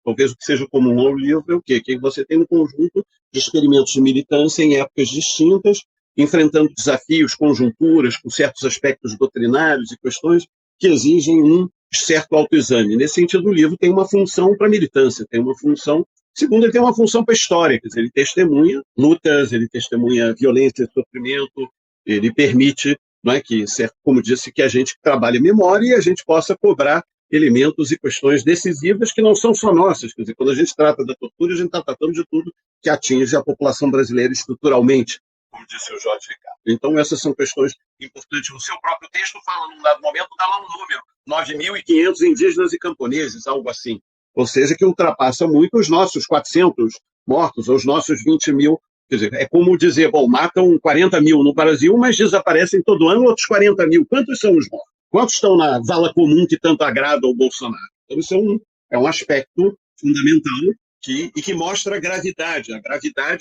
Talvez o que seja comum ao livro é o quê? Que você tem um conjunto de experimentos de militância em épocas distintas, enfrentando desafios, conjunturas, com certos aspectos doutrinários e questões que exigem um certo autoexame. Nesse sentido, o livro tem uma função para a militância, tem uma função. Segundo, ele tem uma função para a história, quer dizer, ele testemunha lutas, ele testemunha violência e sofrimento, ele permite, não é, que, como disse, que a gente trabalhe memória e a gente possa cobrar elementos e questões decisivas que não são só nossas. Quer dizer, quando a gente trata da tortura, a gente está tratando de tudo que atinge a população brasileira estruturalmente, como disse o Jorge Ricardo. Então, essas são questões importantes. O seu próprio texto fala, num dado momento, dá lá um número, 9.500 indígenas e camponeses, algo assim. Ou seja, que ultrapassa muito os nossos 400 mortos, ou os nossos 20 mil. Quer dizer, é como dizer, bom, matam 40 mil no Brasil, mas desaparecem todo ano outros 40 mil. Quantos são os mortos? Quantos estão na vala comum que tanto agrada ao Bolsonaro? Então, isso é um aspecto fundamental que mostra a gravidade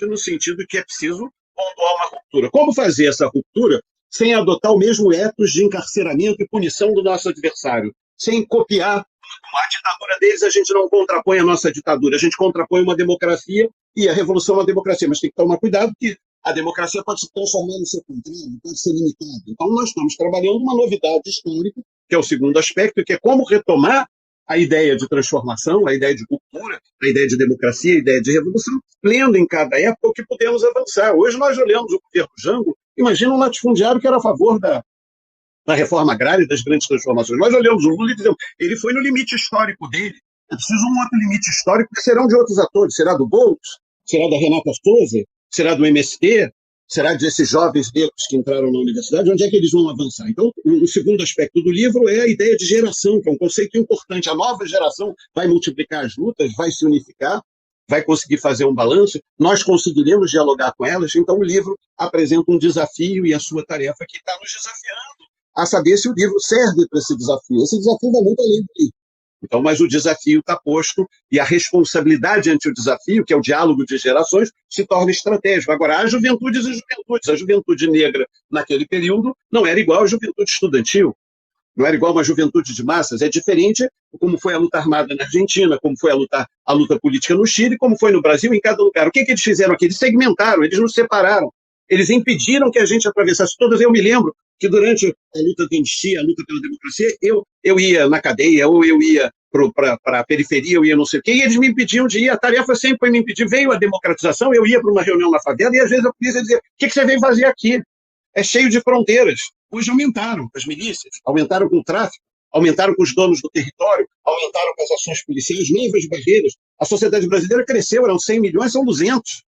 no sentido que é preciso pontuar uma ruptura. Como fazer essa ruptura sem adotar o mesmo ethos de encarceramento e punição do nosso adversário? Sem copiar a ditadura deles, a gente não contrapõe a nossa ditadura, a gente contrapõe uma democracia e a revolução é uma democracia, mas tem que tomar cuidado que a democracia pode se transformar no seu contrário, pode ser limitada. Então, nós estamos trabalhando uma novidade histórica, que é o segundo aspecto, que é como retomar a ideia de transformação, a ideia de cultura, a ideia de democracia, a ideia de revolução, lendo em cada época o que podemos avançar. Hoje nós olhamos o governo Jango, imagina um latifundiário que era a favor da reforma agrária e das grandes transformações. Nós olhamos o Lula e dizemos, ele foi no limite histórico dele. É preciso um outro limite histórico que serão de outros atores. Será do Boulos? Será da Renata Souza? Será do MST? Será desses jovens negros que entraram na universidade? Onde é que eles vão avançar? Então, o segundo aspecto do livro é a ideia de geração, que é um conceito importante. A nova geração vai multiplicar as lutas, vai se unificar, vai conseguir fazer um balanço, nós conseguiremos dialogar com elas. Então, o livro apresenta um desafio e a sua tarefa que está nos desafiando a saber se o livro serve para esse desafio. Esse desafio vai muito além do livro. Então, mas o desafio está posto e a responsabilidade ante o desafio, que é o diálogo de gerações, se torna estratégico. Agora, há juventudes e juventudes. A juventude negra, naquele período, não era igual à juventude estudantil, não era igual a uma juventude de massas. É diferente como foi a luta armada na Argentina, como foi a luta política no Chile, como foi no Brasil, em cada lugar. O que eles fizeram aqui? Eles segmentaram, eles nos separaram. Eles impediram que a gente atravessasse todas. Eu me lembro que durante a luta de anistia, a luta pela democracia, eu ia na cadeia, ou eu ia para a periferia, eu ia não sei o quê, e eles me impediam de ir. A tarefa sempre foi me impedir. Veio a democratização, eu ia para uma reunião na favela, e às vezes a polícia dizia, o que você veio fazer aqui? É cheio de fronteiras. Hoje aumentaram as milícias, aumentaram com o tráfico, aumentaram com os donos do território, aumentaram com as ações policiais, novas barreiras. A sociedade brasileira cresceu, eram 100 milhões, são 200.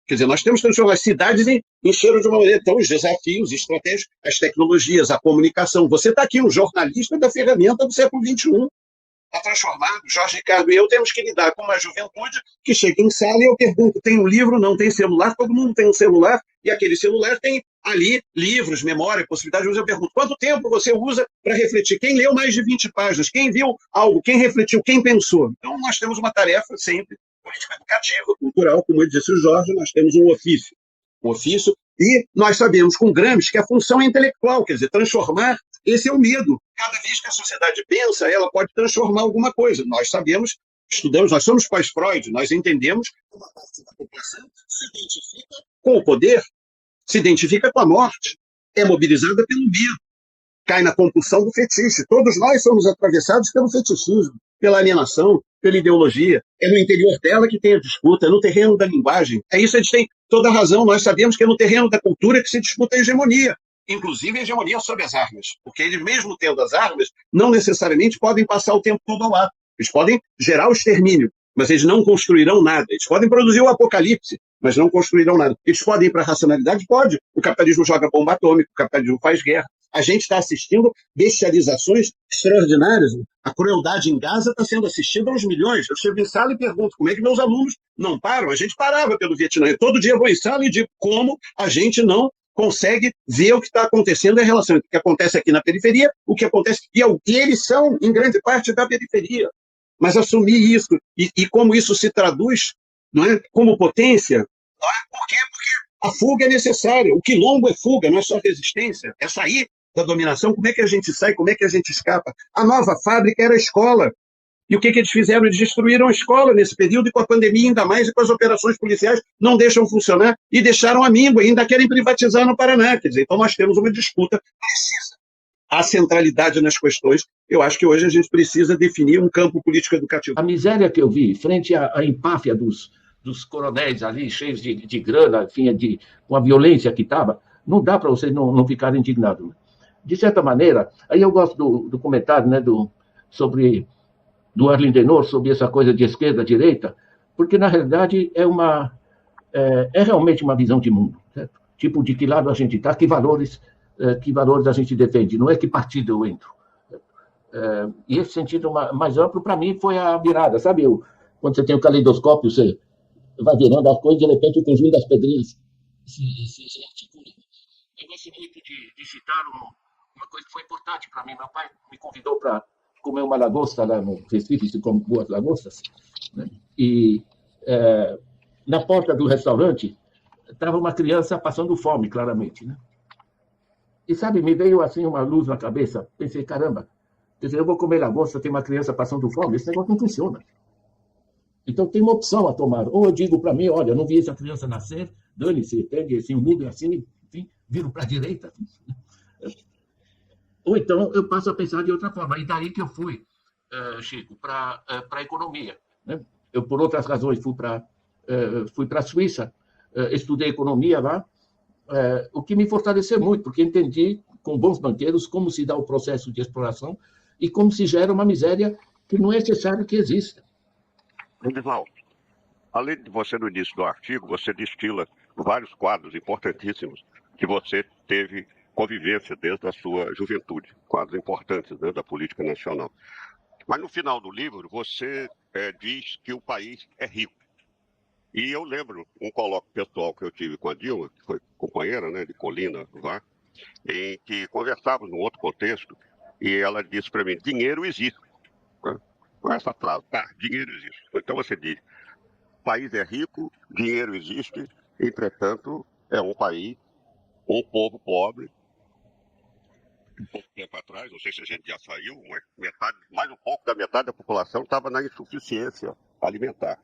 Quer dizer, nós temos que transformar as cidades em encheram de uma maneira. Então, os desafios, estratégias, as tecnologias, a comunicação. Você está aqui, um jornalista da ferramenta do século XXI. Está transformado. Jorge Ricardo e eu temos que lidar com uma juventude que chega em sala e eu pergunto, tem um livro, não tem celular? Todo mundo tem um celular e aquele celular tem ali livros, memória, possibilidade. Mas eu pergunto, quanto tempo você usa para refletir? Quem leu mais de 20 páginas? Quem viu algo? Quem refletiu? Quem pensou? Então, nós temos uma tarefa sempre política educativa, cultural, como disse o Jorge, nós temos um ofício. E nós sabemos com Gramsci que a função é intelectual, quer dizer, transformar, esse é o medo. Cada vez que a sociedade pensa, ela pode transformar alguma coisa. Nós sabemos, estudamos, nós somos pós-Freud, nós entendemos que uma parte da população se identifica com o poder, se identifica com a morte, é mobilizada pelo medo, cai na compulsão do fetiche. Todos nós somos atravessados pelo fetichismo, pela alienação, pela ideologia. É no interior dela que tem a disputa, é no terreno da linguagem. É isso, eles têm toda a razão. Nós sabemos que é no terreno da cultura que se disputa a hegemonia, inclusive a hegemonia sobre as armas, porque eles, mesmo tendo as armas, não necessariamente podem passar o tempo todo ao ato. Eles podem gerar o extermínio, mas eles não construirão nada. Eles podem produzir o apocalipse, mas não construirão nada. Eles podem ir para a racionalidade? Pode. O capitalismo joga bomba atômica, o capitalismo faz guerra. A gente está assistindo bestializações extraordinárias. A crueldade em Gaza está sendo assistida aos milhões. Eu chego em sala e pergunto como é que meus alunos não param. A gente parava pelo Vietnã. Eu, todo dia vou em sala e digo como a gente não consegue ver o que está acontecendo em relação ao que acontece aqui na periferia, o que acontece... E eles são, em grande parte, da periferia. Mas assumir isso e como isso se traduz, não é, como potência, não é? Por quê? Porque a fuga é necessária. O quilombo é fuga, não é só resistência. É sair da dominação. Como é que a gente sai? Como é que a gente escapa? A nova fábrica era a escola. E o que eles fizeram? Eles destruíram a escola nesse período, e com a pandemia ainda mais, e com as operações policiais não deixam funcionar, e deixaram a míngua, e ainda querem privatizar no Paraná. Quer dizer, então nós temos uma disputa precisa. A centralidade nas questões. Eu acho que hoje a gente precisa definir um campo político educativo. A miséria que eu vi frente à empáfia dos coronéis ali, cheios de grana, enfim, com a violência que estava, não dá para você não ficar indignado. De certa maneira, aí eu gosto do comentário, né, do Arlen Denor, sobre essa coisa de esquerda, direita, porque, na realidade, é realmente uma visão de mundo, certo? Tipo, de que lado a gente está, que valores a gente defende, não é que partido eu entro. E esse sentido mais amplo, para mim, foi a virada, sabe? Quando você tem o caleidoscópio, você vai virando as coisas, de repente o conjunto das pedrinhas se articula. Eu gosto muito de citar uma coisa que foi importante para mim. Meu pai me convidou para comer uma lagosta lá no Recife, se come boas lagostas, né? E na porta do restaurante estava uma criança passando fome, claramente, né? E, sabe, me veio assim uma luz na cabeça. Pensei, caramba, quer dizer, eu vou comer lagosta, tem uma criança passando fome, esse negócio não funciona. Então tem uma opção a tomar. Ou eu digo para mim, olha, eu não vi essa criança nascer, dane-se, pegue assim, o mundo é assim, enfim, viro para a direita. Ou então eu passo a pensar de outra forma. E daí que eu fui, Chico, para a economia, né? Eu, por outras razões, fui para a Suíça, estudei economia lá, o que me fortaleceu muito, porque entendi, com bons banqueiros, como se dá o processo de exploração e como se gera uma miséria que não é necessário que exista. Lindislau, além de você, no início do artigo, você destila vários quadros importantíssimos que você teve convivência desde a sua juventude, quadros importantes, né, da política nacional. Mas no final do livro, você diz que o país é rico. E eu lembro um colóquio pessoal que eu tive com a Dilma, que foi companheira, né, de Colina, lá, em que conversávamos num outro contexto, e ela disse para mim, dinheiro existe. Com essa frase, dinheiro existe. Então você diz, o país é rico, dinheiro existe, entretanto, é um país, um povo pobre. Um pouco tempo atrás, não sei se a gente já saiu, mas mais um pouco da metade da população estava na insuficiência alimentar.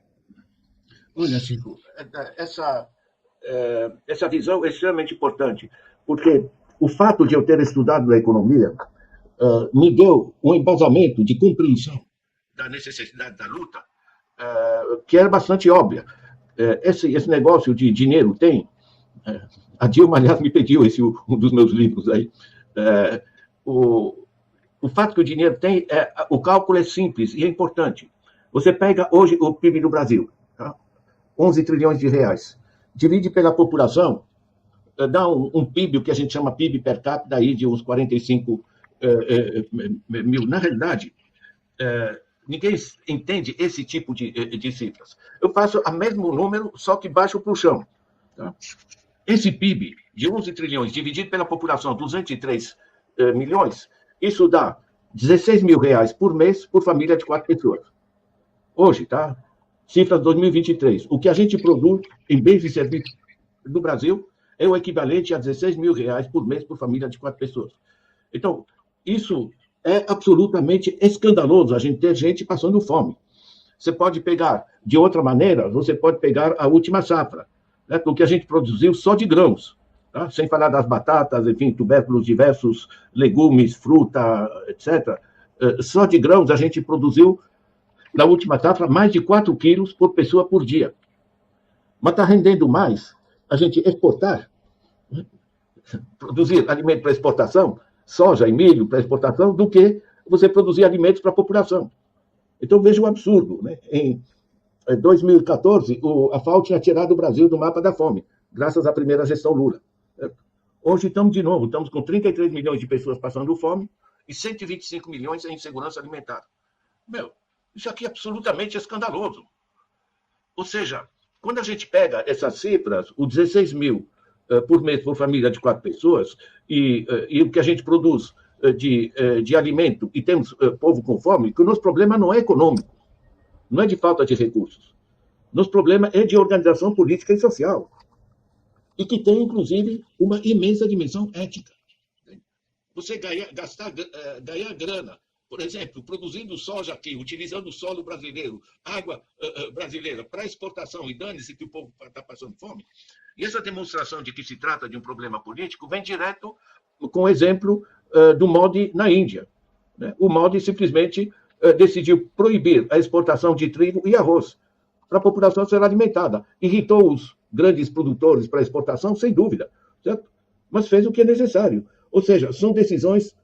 Olha, Chico, essa visão é extremamente importante, porque o fato de eu ter estudado a economia me deu um embasamento de compreensão da necessidade da luta, que era bastante óbvia. Esse negócio de dinheiro tem... a Dilma, aliás, me pediu um dos meus livros aí. O fato que o dinheiro tem, o cálculo é simples e é importante. Você pega hoje o PIB do Brasil, tá? 11 trilhões de reais. Divide pela população, dá um PIB, o que a gente chama PIB per capita, aí de uns 45 mil. Na realidade, ninguém entende esse tipo de cifras. Eu faço o mesmo número, só que baixo para o chão. Tá? Esse PIB de 11 trilhões, dividido pela população, 203 milhões, isso dá 16 mil reais por mês por família de 4 pessoas. Hoje, tá? Cifras 2023. O que a gente produz em bens e serviços no Brasil é o equivalente a 16 mil reais por mês por família de 4 pessoas. Então, isso é absolutamente escandaloso, a gente ter gente passando fome. Você pode pegar, de outra maneira, você pode pegar a última safra, né, o que a gente produziu só de grãos, tá? Sem falar das batatas, enfim, tubérculos diversos, legumes, fruta, etc. Só de grãos a gente produziu, na última safra, mais de 4 quilos por pessoa por dia. Mas está rendendo mais a gente exportar, né? Produzir alimento para exportação, soja e milho para exportação, do que você produzir alimentos para a população. Então, veja o absurdo, né? Em 2014, a FAO tinha tirado o Brasil do mapa da fome, graças à primeira gestão Lula. Hoje estamos de novo, estamos com 33 milhões de pessoas passando fome e 125 milhões em insegurança alimentar. Isso aqui é absolutamente escandaloso. Ou seja, quando a gente pega essas cifras, o 16 mil por mês por família de 4 pessoas, e o que a gente produz de alimento, e temos povo com fome, que o nosso problema não é econômico, não é de falta de recursos. Nosso problema é de organização política e social, e que tem, inclusive, uma imensa dimensão ética. Você ganhar grana por exemplo, produzindo soja aqui, utilizando o solo brasileiro, água brasileira para exportação, e dane-se que o povo está passando fome. E essa demonstração de que se trata de um problema político vem direto com o exemplo do Modi na Índia. Né? O Modi simplesmente decidiu proibir a exportação de trigo e arroz para a população ser alimentada. Irritou os grandes produtores para exportação, sem dúvida, certo? Mas fez o que é necessário. Ou seja, são decisões